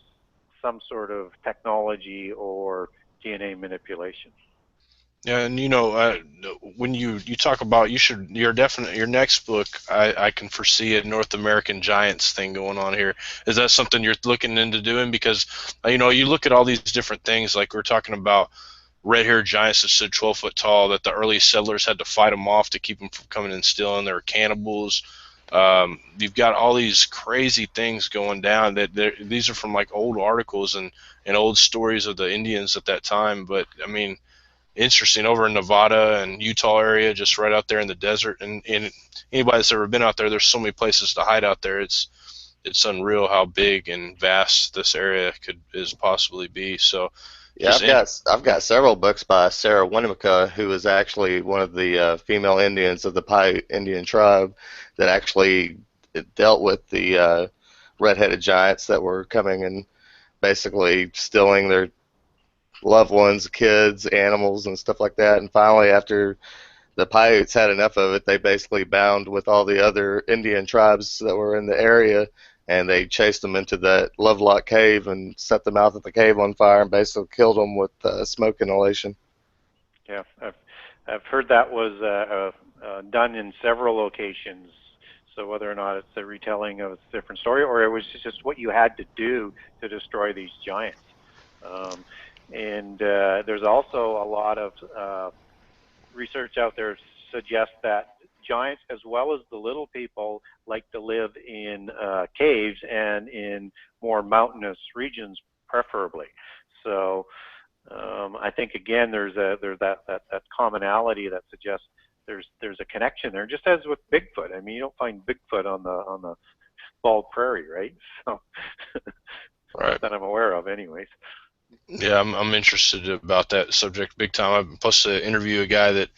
some sort of technology or DNA manipulation. Yeah, and when you talk about your next book, I can foresee a North American Giants thing going on here. Is that something you're looking into doing? Because you look at all these different things, like we're talking about red-haired giants that stood 12 foot tall, that the early settlers had to fight them off to keep them from coming and stealing. They were cannibals. You've got all these crazy things going down that these are from like old articles and old stories of the Indians at that time. But I mean, interesting, over in Nevada and Utah area, just right out there in the desert. And anybody that's ever been out there, there's so many places to hide out there. It's it's unreal how big and vast this area is possibly be. So Yeah, just I've got several books by Sarah Winnemucca, who is actually one of the female Indians of the Pi Indian tribe that actually dealt with the red-headed giants that were coming and basically stealing their loved ones, kids, animals, and stuff like that. And finally, after the Paiutes had enough of it, they basically bound with all the other Indian tribes that were in the area, and they chased them into that Lovelock cave and set the mouth of the cave on fire and basically killed them with smoke inhalation. Yeah, I've heard that was done in several locations. So whether or not it's a retelling of a different story, or it was just what you had to do to destroy these giants. And there's also a lot of research out there suggests that giants, as well as the little people, like to live in caves and in more mountainous regions, preferably. So I think again, there's that commonality that suggests there's a connection there, just as with Bigfoot. I mean, you don't find Bigfoot on the bald prairie, right? So right. that I'm aware of, anyways. Yeah, I'm interested about that subject big time. I'm supposed to interview a guy that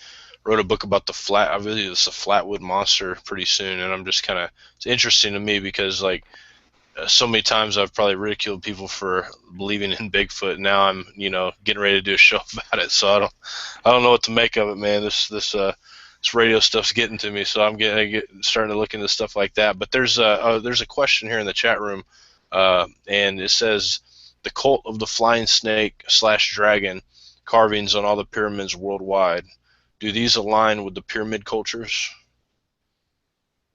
wrote a book about I believe it's a Flatwood Monster pretty soon, and I'm just kind of, it's interesting to me because like so many times I've probably ridiculed people for believing in Bigfoot. Now I'm, getting ready to do a show about it, so I don't know what to make of it, man. This radio stuff's getting to me, so I'm starting to look into stuff like that. But there's a question here in the chat room, and it says the cult of the flying snake / dragon carvings on all the pyramids worldwide. Do these align with the pyramid cultures?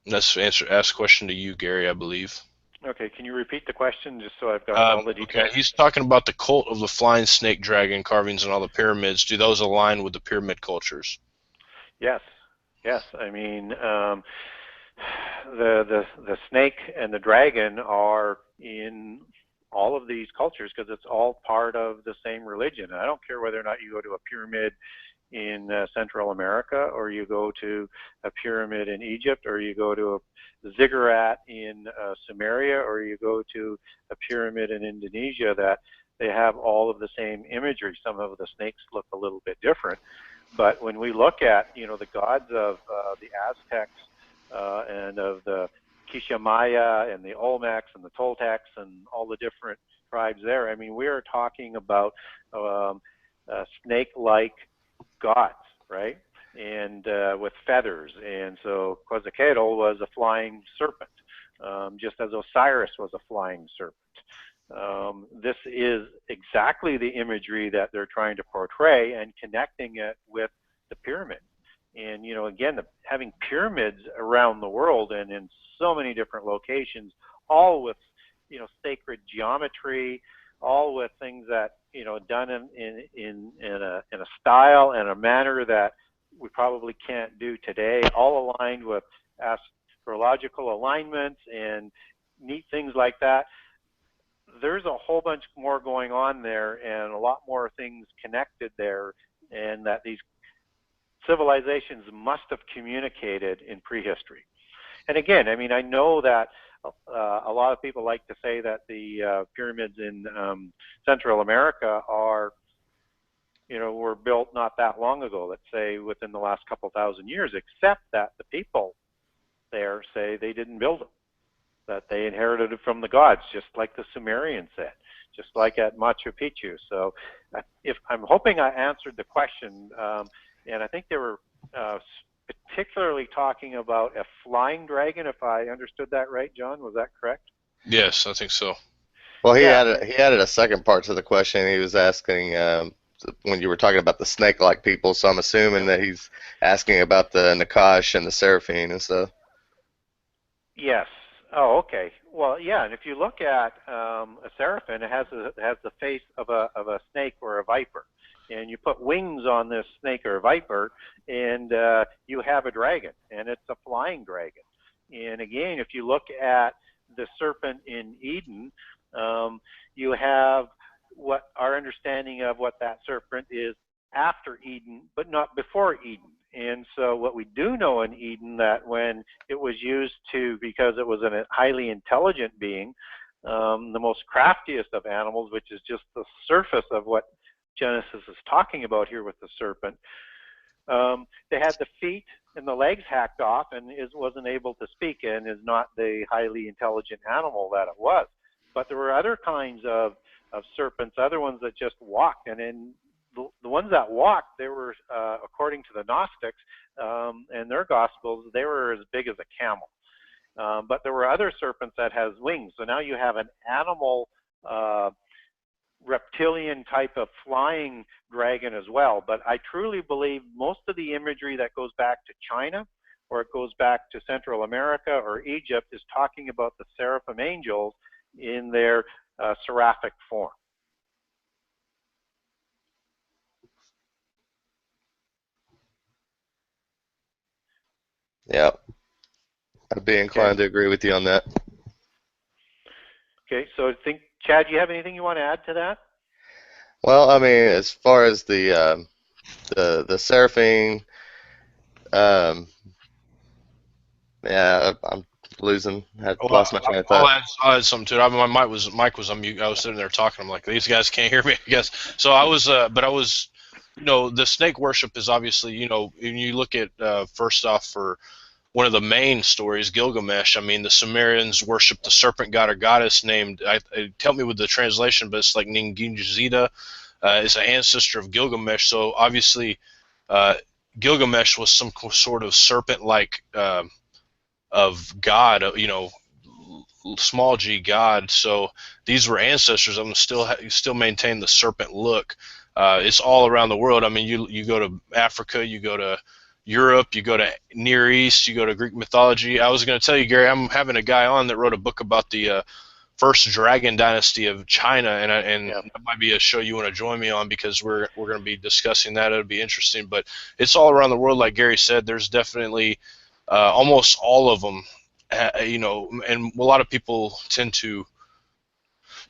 And that's ask question to you, Gary, I believe. Okay, can you repeat the question just so I've got all the details? Okay, he's talking about the cult of the flying snake dragon carvings on all the pyramids. Do those align with the pyramid cultures? Yes. I mean, the snake and the dragon are in all of these cultures because it's all part of the same religion. And I don't care whether or not you go to a pyramid in Central America, or you go to a pyramid in Egypt, or you go to a ziggurat in Sumeria, or you go to a pyramid in Indonesia, that they have all of the same imagery. Some of the snakes look a little bit different, but when we look at the gods of the Aztecs and of the Quiché Maya and the Olmecs and the Toltecs and all the different tribes there, I mean, we are talking about snake-like gods, right? And with feathers. And so Quetzalcoatl was a flying serpent, just as Osiris was a flying serpent. This is exactly the imagery that they're trying to portray and connecting it with the pyramid. And, again, having pyramids around the world and in so many different locations, all with, sacred geometry, all with things that, done in a style and a manner that we probably can't do today, all aligned with astrological alignments and neat things like that. There's a whole bunch more going on there and a lot more things connected there, and that these civilizations must have communicated in prehistory. And again, I mean, I know that a lot of people like to say that the pyramids in Central America are, were built not that long ago, let's say within the last couple thousand years, except that the people there say they didn't build them, that they inherited it from the gods, just like the Sumerians said, just like at Machu Picchu. So if I'm hoping I answered the question, and I think they were particularly talking about a flying dragon, if I understood that right, John. Was that correct? Yes, I think so. Well, he added a second part to the question. He was asking when you were talking about the snake-like people, so I'm assuming that he's asking about the Nakash and the Seraphim and stuff. Yes. Oh, okay. Well, yeah, and if you look at a seraphim, it has the face of a snake or a viper, and you put wings on this snake or viper, and you have a dragon, and it's a flying dragon. And again, if you look at the serpent in Eden, you have what our understanding of what that serpent is after Eden, but not before Eden. And so what we do know in Eden, that when it was used to, because it was a highly intelligent being, the most craftiest of animals, which is just the surface of what Genesis is talking about here with the serpent. They had the feet and the legs hacked off and wasn't able to speak and is not the highly intelligent animal that it was. But there were other kinds of serpents, other ones that just walked. And in the ones that walked, they were, according to the Gnostics and their Gospels, they were as big as a camel. But there were other serpents that has wings. So now you have an animal reptilian type of flying dragon as well. But I truly believe most of the imagery that goes back to China, or it goes back to Central America or Egypt, is talking about the seraphim angels in their seraphic form. Yeah, I'd be inclined to agree with you on that. Okay, so I think, Chad, do you have anything you want to add to that? Well, I mean, as far as the seraphim, yeah, I'm losing. I lost my train of thought. I'll add something to it. I mean, my mic was on mute. I was sitting there talking. I'm like, these guys can't hear me, I guess. So I was, the snake worship is obviously, when you look at, first off, for one of the main stories, Gilgamesh, I mean, the Sumerians worshiped the serpent god or goddess named, tell me with the translation, but it's like Ningishzida, is an ancestor of Gilgamesh. So obviously, Gilgamesh was some sort of serpent-like, of God, small g God. So these were ancestors of them. Still maintain the serpent look. It's all around the world. I mean, you go to Africa, you go to Europe, you go to Near East, you go to Greek mythology. I was going to tell you, Gary, I'm having a guy on that wrote a book about the first dragon dynasty of China, and that might be a show you want to join me on, because we're going to be discussing that. It'll be interesting. But it's all around the world, like Gary said. There's definitely almost all of them, and a lot of people tend to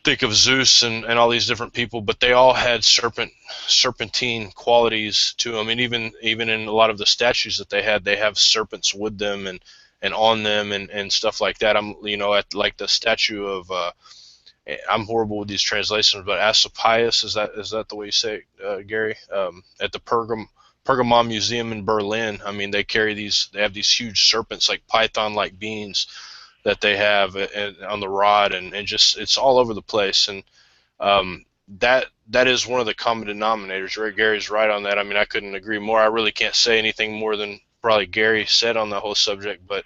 think of Zeus and all these different people, but they all had serpentine qualities to them. And even in a lot of the statues that they have serpents with them and on them and stuff like that. At like the statue of I'm horrible with these translations, but Asclepius, is that the way you say it, Gary? At the Pergamon Museum in Berlin, I mean, they have these huge serpents, like python-like beings, that they have on the rod, and just, it's all over the place. And that is one of the common denominators, right? Gary's right on that. I mean, I couldn't agree more. I really can't say anything more than probably Gary said on the whole subject, but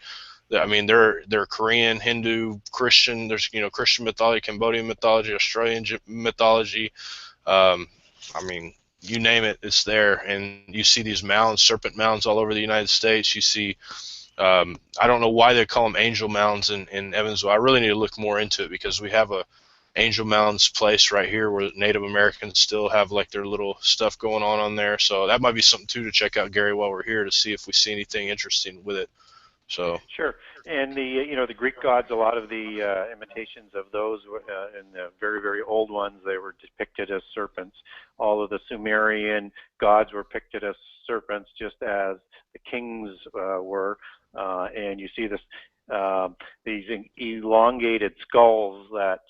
I mean, they're Korean, Hindu, Christian. There's Christian mythology, Cambodian mythology, Australian mythology. I mean, you name it, it's there. And you see these mounds, serpent mounds, all over the United States. You see, I don't know why they call them angel mounds in Evansville. I really need to look more into it, because we have a angel mounds place right here where Native Americans still have like their little stuff going on there. So that might be something too to check out, Gary, while we're here, to see if we see anything interesting with it. So sure. And the Greek gods, a lot of the imitations of those, and the very, very old ones, they were depicted as serpents. All of the Sumerian gods were depicted as serpents, just as the kings were. And you see these elongated skulls that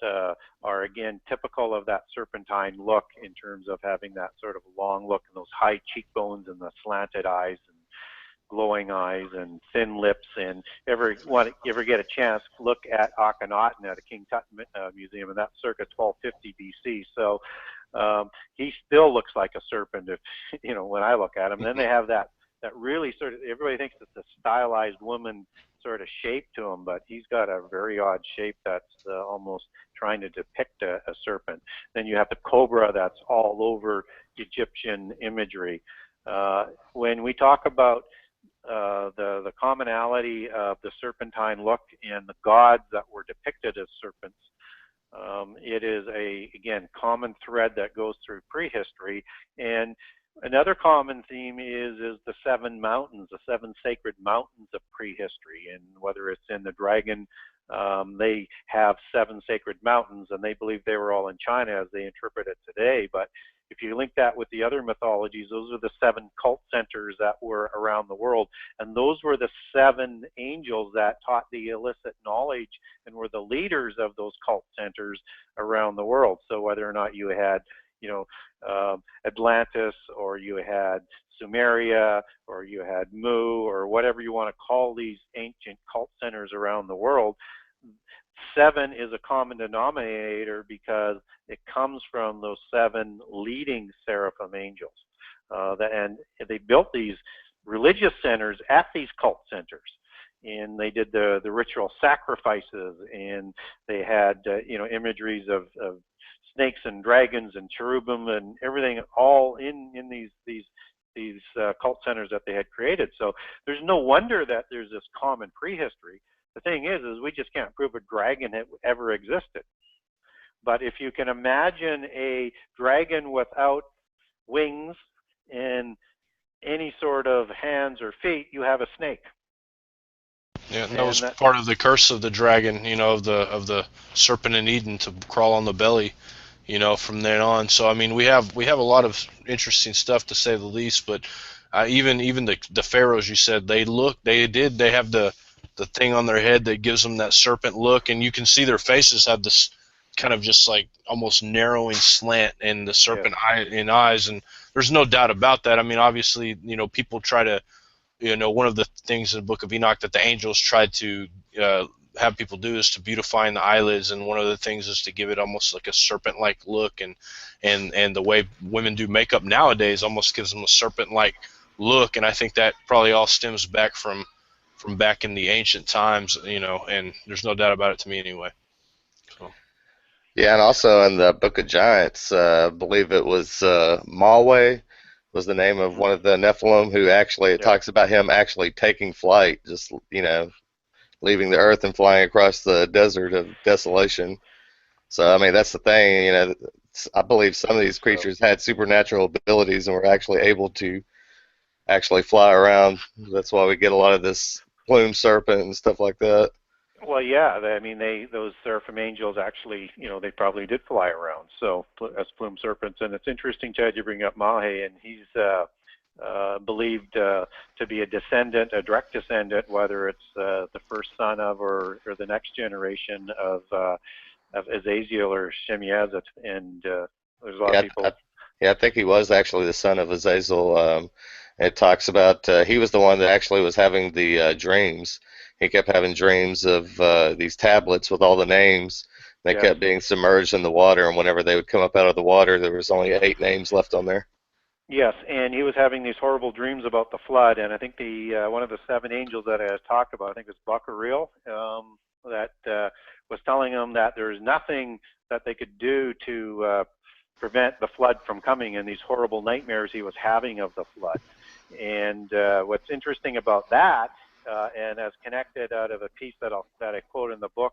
are, again, typical of that serpentine look, in terms of having that sort of long look, and those high cheekbones and the slanted eyes and glowing eyes and thin lips. And ever get a chance, look at Akhenaten at a King Tut museum, and that's circa 1250 BC. So he still looks like a serpent, if when I look at him. And then they have that really sort of, everybody thinks it's a stylized woman sort of shape to him, but he's got a very odd shape that's almost trying to depict a serpent. Then you have the cobra that's all over Egyptian imagery. When we talk about the commonality of the serpentine look and the gods that were depicted as serpents, it is again, common thread that goes through prehistory. And another common theme is the seven mountains, the seven sacred mountains of prehistory. And whether it's in the dragon, they have seven sacred mountains, and they believe they were all in China as they interpret it today. But if you link that with the other mythologies, those are the 7 cult centers that were around the world. And those were the 7 angels that taught the illicit knowledge and were the leaders of those cult centers around the world. So whether or not you had, Atlantis, or you had Sumeria, or you had Mu, or whatever you want to call these ancient cult centers around the world, 7 is a common denominator because it comes from those 7 leading seraphim angels. And they built these religious centers at these cult centers. And they did the ritual sacrifices, and they had imageries of snakes and dragons and cherubim and everything, all in these cult centers that they had created. So there's no wonder that there's this common prehistory. The thing is we just can't prove a dragon ever existed. But if you can imagine a dragon without wings and any sort of hands or feet, you have a snake. Yeah, and that was part of the curse of the dragon, of the serpent in Eden, to crawl on the belly, from then on. So I mean, we have a lot of interesting stuff, to say the least. But even the pharaohs, you said, they have the thing on their head that gives them that serpent look, and you can see their faces have this kind of just like almost narrowing slant in the serpent eyes, and there's no doubt about that. I mean, obviously, people try to, one of the things in the Book of Enoch that the angels tried to have people do is to beautify the eyelids, and one of the things is to give it almost like a serpent-like look, and the way women do makeup nowadays almost gives them a serpent-like look, and I think that probably all stems back from back in the ancient times, and there's no doubt about it to me anyway. So. Yeah, and also in the Book of Giants, I believe it was Malway was the name of one of the Nephilim, who actually, it talks about him actually taking flight, just, leaving the earth and flying across the desert of desolation. So, I mean, that's the thing, I believe some of these creatures had supernatural abilities and were actually able to actually fly around. That's why we get a lot of this plume serpent and stuff like that. Well, yeah, I mean, those seraphim angels actually, they probably did fly around, so as plume serpents. And it's interesting, Chad, you bring up Mahe, and he's believed to be a direct descendant, whether it's the first son of or the next generation of Azazel or Shemiazet, and there's a lot of people. I think he was actually the son of Azazel. It talks about he was the one that actually was having the dreams. He kept having dreams of these tablets with all the names. They kept being submerged in the water, and whenever they would come up out of the water, there was only 8 names left on there. Yes, and he was having these horrible dreams about the flood, and I think the one of the 7 angels that I talked about, I think it's Bacariel, that was telling him that there's nothing that they could do to prevent the flood from coming, and these horrible nightmares he was having of the flood. And what's interesting about that, and as connected out of a piece that I quote in the book,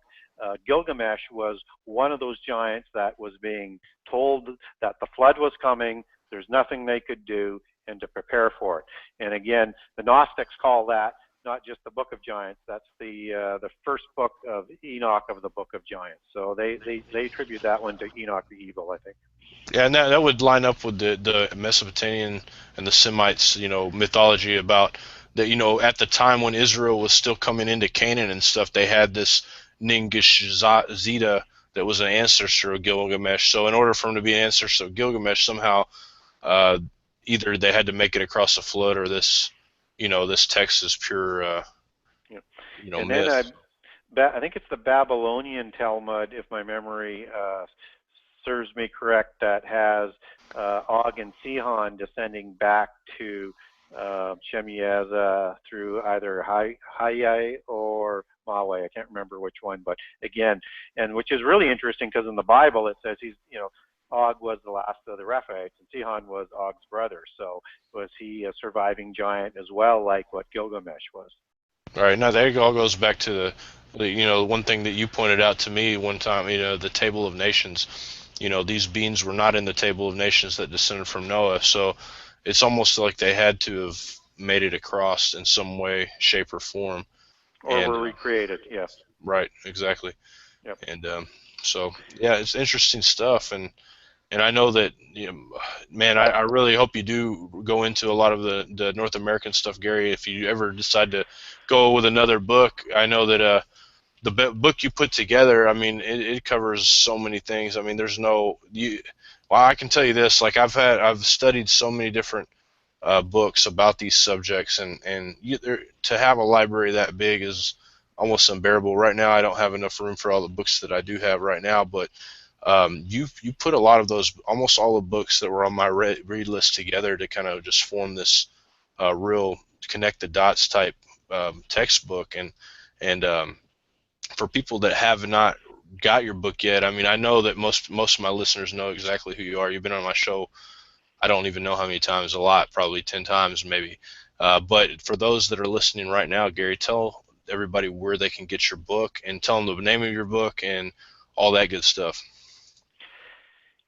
Gilgamesh was one of those giants that was being told that the flood was coming, there's nothing they could do, and to prepare for it. And again, the Gnostics call that not just the Book of Giants, that's the first book of Enoch of the Book of Giants. So they attribute that one to Enoch the Evil, I think. Yeah, and that would line up with the Mesopotamian and the Semites, mythology about that, at the time when Israel was still coming into Canaan and stuff, they had this Ningish-Zeta that was an ancestor of Gilgamesh. So in order for him to be an ancestor of Gilgamesh, somehow either they had to make it across the flood, or this, this text is pure, and myth. Then I think it's the Babylonian Talmud, if my memory serves me correct, that has Og and Sihon descending back to Shemiaz through either Hayai or Mawe. I can't remember which one, but again, and which is really interesting because in the Bible it says Og was the last of the Rephaites, and Sihon was Og's brother. So was he a surviving giant as well, like what Gilgamesh was? All right, now that all goes back to the one thing that you pointed out to me one time, the Table of Nations. These beings were not in the Table of Nations that descended from Noah, so it's almost like they had to have made it across in some way, shape, or form. Or were recreated, yes. Right, exactly. Yep. And so, yeah, it's interesting stuff. And And I know that, man, I really hope you do go into a lot of the North American stuff, Gary. If you ever decide to go with another book, I know that the book you put together, I mean, it covers so many things. I mean, there's no well, I can tell you this, like I've studied so many different books about these subjects, and to have a library that big is almost unbearable. Right now, I don't have enough room for all the books that I do have right now, but you put a lot of those, almost all the books that were on my read list together to kind of just form this real connect the dots type textbook. And for people that have not got your book yet, I mean, I know that most of my listeners know exactly who you are. You've been on my show, I don't even know how many times, a lot, probably 10 times maybe. But for those that are listening right now, Gary, tell everybody where they can get your book, and tell them the name of your book and all that good stuff.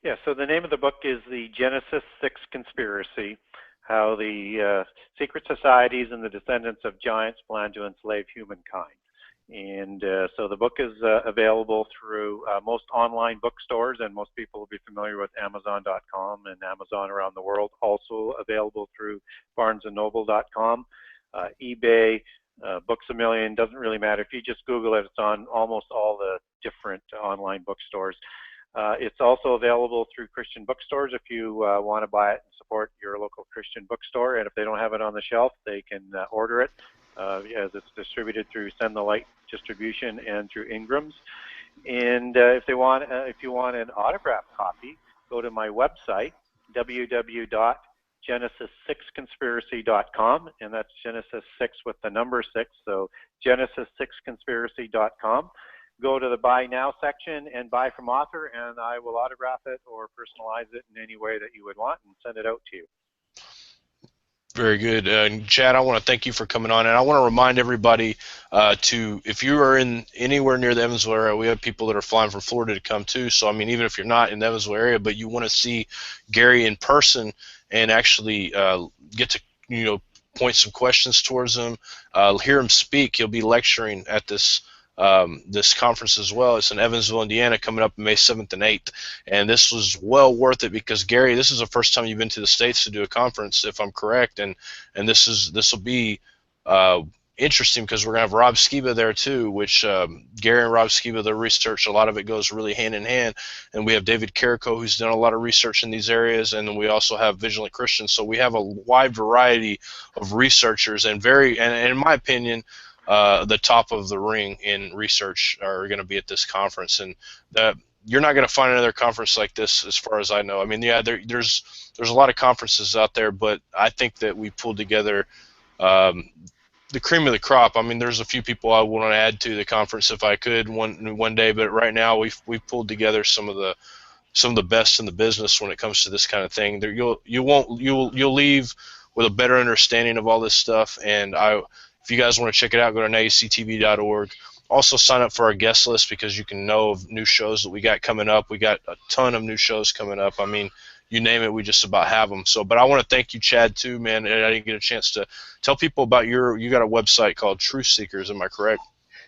Yeah, so the name of the book is The Genesis 6 Conspiracy, How the Secret Societies and the Descendants of Giants Plan to Enslave Humankind. And so the book is available through most online bookstores, and most people will be familiar with Amazon.com and Amazon around the world. Also available through BarnesandNoble.com, eBay, Books A Million, doesn't really matter. If you just Google it, it's on almost all the different online bookstores. It's also available through Christian bookstores if you want to buy it and support your local Christian bookstore. And if they don't have it on the shelf, they can order it as it's distributed through Send the Light distribution and through Ingram's. And if you want an autographed copy, go to my website, www.genesis6conspiracy.com, and that's Genesis 6 with the number 6, so genesis6conspiracy.com. Go to the Buy Now section and buy from author, and I will autograph it or personalize it in any way that you would want and send it out to you. Very good. Chad, I want to thank you for coming on, and I want to remind everybody if you are in anywhere near the Evansville area, we have people that are flying from Florida to come too. So, I mean, even if you're not in the Evansville area, but you want to see Gary in person and actually get to, point some questions towards him, hear him speak. He'll be lecturing at this conference as well. It's in Evansville, Indiana, coming up May 7th and 8th, and this was well worth it because, Gary, this is the first time you've been to the States to do a conference, if I'm correct, and this will be interesting because we're gonna have Rob Skiba there too, which Gary and Rob Skiba, their research, a lot of it goes really hand in hand, and we have David Carrico, who's done a lot of research in these areas, and then we also have Vigilant Christians. So we have a wide variety of researchers, and in my opinion, the top of the ring in research are going to be at this conference, and you're not going to find another conference like this, as far as I know. I mean, yeah, there's a lot of conferences out there, but I think that we pulled together the cream of the crop. I mean, there's a few people I want to add to the conference if I could one day, but right now we've pulled together some of the best in the business when it comes to this kind of thing. You'll leave with a better understanding of all this stuff, and if you guys want to check it out, go to nactv.org. Also sign up for our guest list because you can know of new shows that we got coming up. We got a ton of new shows coming up. I mean, you name it, we just about have them. So, but I want to thank you, Chad, too, man. And I didn't get a chance to tell people about you got a website called Truth Seekers. Am I correct?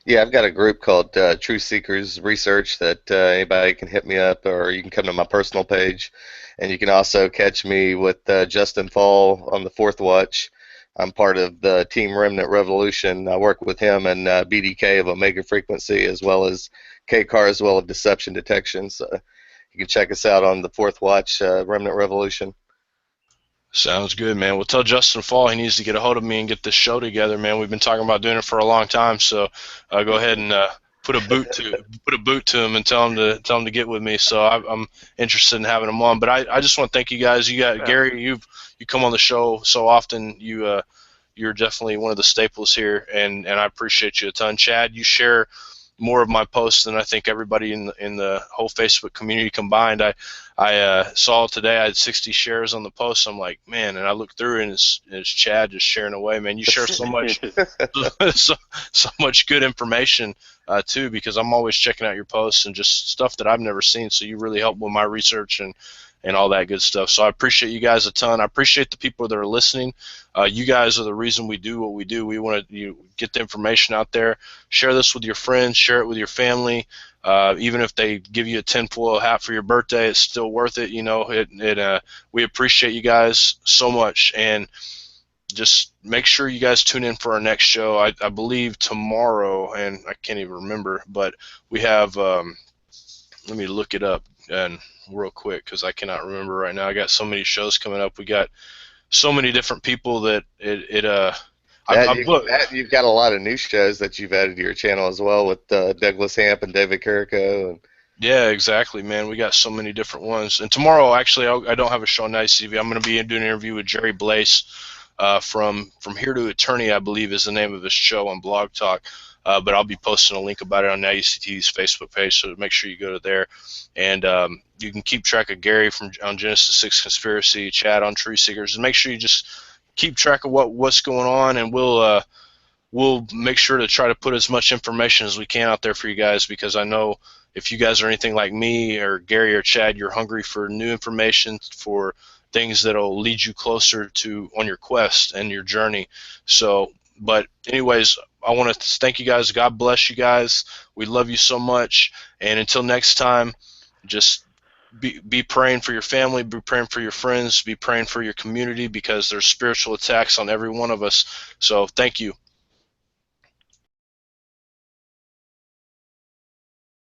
Yeah, I've got a group called Truth Seekers Research that anybody can hit me up, or you can come to my personal page. And you can also catch me with Justin Fall on the Fourth Watch. I'm part of the Team Remnant Revolution. I work with him and BDK of Omega Frequency, as well as KCAR, as well as Deception Detection. So you can check us out on the Fourth Watch, Remnant Revolution. Sounds good, man. Well, tell Justin Fall he needs to get a hold of me and get this show together, man. We've been talking about doing it for a long time, so go ahead and put a boot to him and tell him to get with me. So I'm interested in having him on. But I just want to thank you guys. Gary, you come on the show so often. You're definitely one of the staples here, and I appreciate you a ton. Chad, you share more of my posts than I think everybody in the whole Facebook community combined. I saw today I had 60 shares on the post. I'm like, man, and I looked through and it's Chad just sharing away, man. You share so much so much good information too, because I'm always checking out your posts and just stuff that I've never seen. So you really help with my research and all that good stuff. So I appreciate you guys a ton. I appreciate the people that are listening. You guys are the reason we do what we do. We want to get the information out there. Share this with your friends. Share it with your family. Even if they give you a tinfoil hat for your birthday, it's still worth it. You know, we appreciate you guys so much, and just make sure you guys tune in for our next show. I believe tomorrow, and I can't even remember, but we have. Let me look it up and real quick because I cannot remember right now. I got so many shows coming up. We got so many different people that Yeah, I booked. you've got a lot of new shows that you've added to your channel as well with Douglas Hamp and David Carrico. And Yeah, exactly, man. We got so many different ones. And tomorrow, actually, I don't have a show on Nice TV. I'm going to be doing an interview with Jerry Blaze from Here to Eternity, I believe is the name of his show on Blog Talk. But I'll be posting a link about it on NowUCTV's Facebook page, so make sure you go to there. And you can keep track of Gary on Genesis 6 Conspiracy, Chad on Tree Seekers, and make sure you just keep track of what's going on, and we'll make sure to try to put as much information as we can out there for you guys, because I know if you guys are anything like me or Gary or Chad, you're hungry for new information, for things that'll lead you closer to on your quest and your journey. So, but anyways, I want to thank you guys. God bless you guys. We love you so much. And until next time, just be praying for your family, be praying for your friends, be praying for your community, because there's spiritual attacks on every one of us. So thank you.